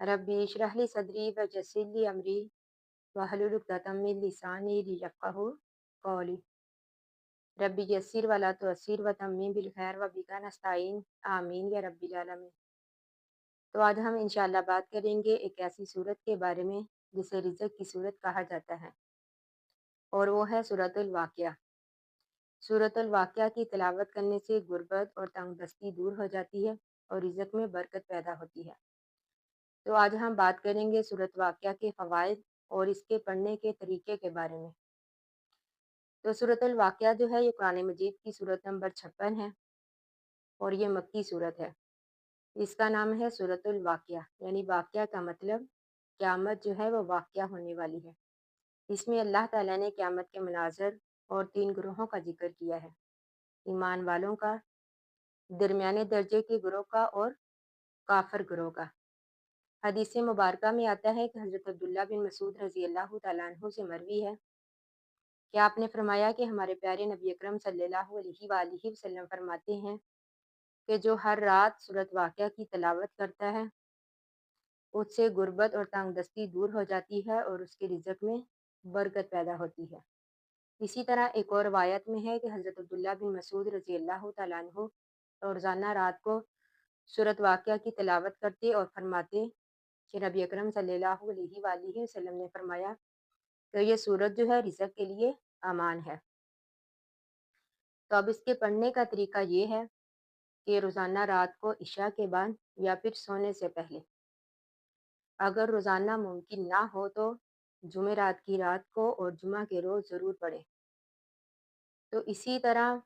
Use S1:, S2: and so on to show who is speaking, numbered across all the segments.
S1: रब्बी इशरह ली सदरी वयस्सिर ली अमरी वहलुल उक़दतम मिन लिसानी लियफ़क़हू क़ौली। रब्बी यस्सिर वला तुअस्सिर वतम्मिम बिल खैर व बिका नस्तईन आमीन या रब्बिल आलमीन। तो आज हम इंशाअल्लाह बात करेंगे एक ऐसी सूरत के बारे में जिसे रिज़्क़ की सूरत कहा जाता है, और वो है सूरतुल वाक़िया। सूरतुल वाक़िया की तिलावत करने से गुर्बत और तंगदस्ती दूर हो जाती है और रिज़्क़ में बरकत पैदा होती है। तो आज हम बात करेंगे सूरत वाक़िया के फ़वाइद और इसके पढ़ने के तरीके के बारे में। तो सूरतुल वाक़िया जो है ये कुरान मजीद की सूरत नंबर 56 है और ये मक्की सूरत है। इसका नाम है सूरतुल वाक़िया, यानी वाक़िया का मतलब क़यामत जो है वो वाक़िया होने वाली है। इसमें अल्लाह ताला ने क़यामत के मनाज़र और 3 ग्रोहों का ज़िक्र किया है, ईमान वालों का, दरमियाने दर्जे के ग्रोह का और काफ़िर ग्रोह का। हदीस मुबारका में आता है कि हज़रत अब्दुल्ला बिन मसूद रज़ी अल्लाह तआला अन्हु से मरवी है कि आपने फरमाया कि हमारे प्यारे नबी अकरम सल्लल्लाहु अलैहि वसल्लम फरमाते हैं कि जो हर रात सूरत वाक़िया की तिलावत करता है उससे गुर्बत और तंगदस्ती दूर हो जाती है और उसके रिज़्क़ में बरकत पैदा होती है। इसी तरह एक और रवायत में है कि हज़रत अब्दुल्ला बिन मसूद रज़ी अल्लाह तआला अन्हु रोज़ाना रात को सूरत वाक़िया की तिलावत करते और फरमाते कि नबी अकरम सल्लल्लाहु अलैहि वसल्लम ने फरमाया कि ये सूरत जो है रिज़्क़ के लिए अमान है। तो अब इसके पढ़ने का तरीका ये है कि रोज़ाना रात को इशा के बाद या फिर सोने से पहले, अगर रोज़ाना मुमकिन ना हो तो जुमेरात की रात को और जुमा के रोज़ ज़रूर पढ़ें। तो इसी तरह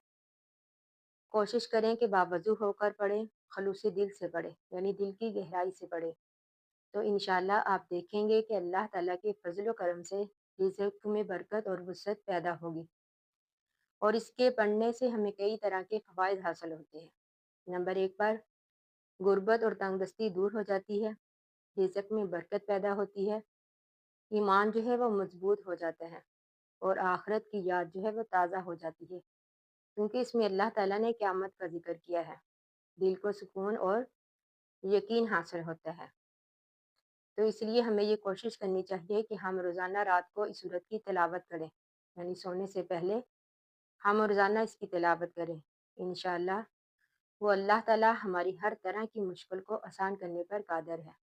S1: कोशिश करें कि बावज़ू होकर पढ़ें, खलूसी दिल से पढ़ें, यानी दिल की गहराई से पढ़ें। तो इंशाअल्लाह आप देखेंगे कि अल्लाह ताला के फज़ल व करम से रिज़्क़ में बरकत और वुसअत पैदा होगी और इसके पढ़ने से हमें कई तरह के फ़वाइद हासिल होते हैं। नंबर 1 पर गुर्बत और तंगदस्ती दूर हो जाती है, रिज़्क़ में बरकत पैदा होती है, ईमान जो है वो मज़बूत हो जाता है और आखिरत की याद जो है वो ताज़ा हो जाती है, क्योंकि इसमें अल्लाह ताला ने क़यामत का ज़िक्र किया है। दिल को सुकून और यकीन हासिल होता है। तो इसलिए हमें ये कोशिश करनी चाहिए कि हम रोज़ाना रात को इस सूरत की तिलावत करें, यानी सोने से पहले हम रोज़ाना इसकी तिलावत करें। इंशाअल्लाह वो अल्लाह ताला हमारी हर तरह की मुश्किल को आसान करने पर कादिर है।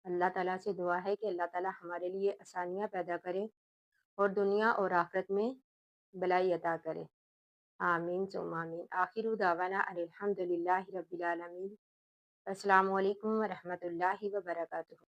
S1: अल्लाह ताला से दुआ है कि अल्लाह ताला हमारे लिए आसानियाँ पैदा करे और दुनिया और आखिरत में भलाई अता करे। आमीन सुम्मा आमीन। आखिरु दावाना अनिल हम्दुलिल्लाहि रब्बिल आलमीन। अस्सलामु अलैकुम व रहमतुल्लाहि व बरकातुहू।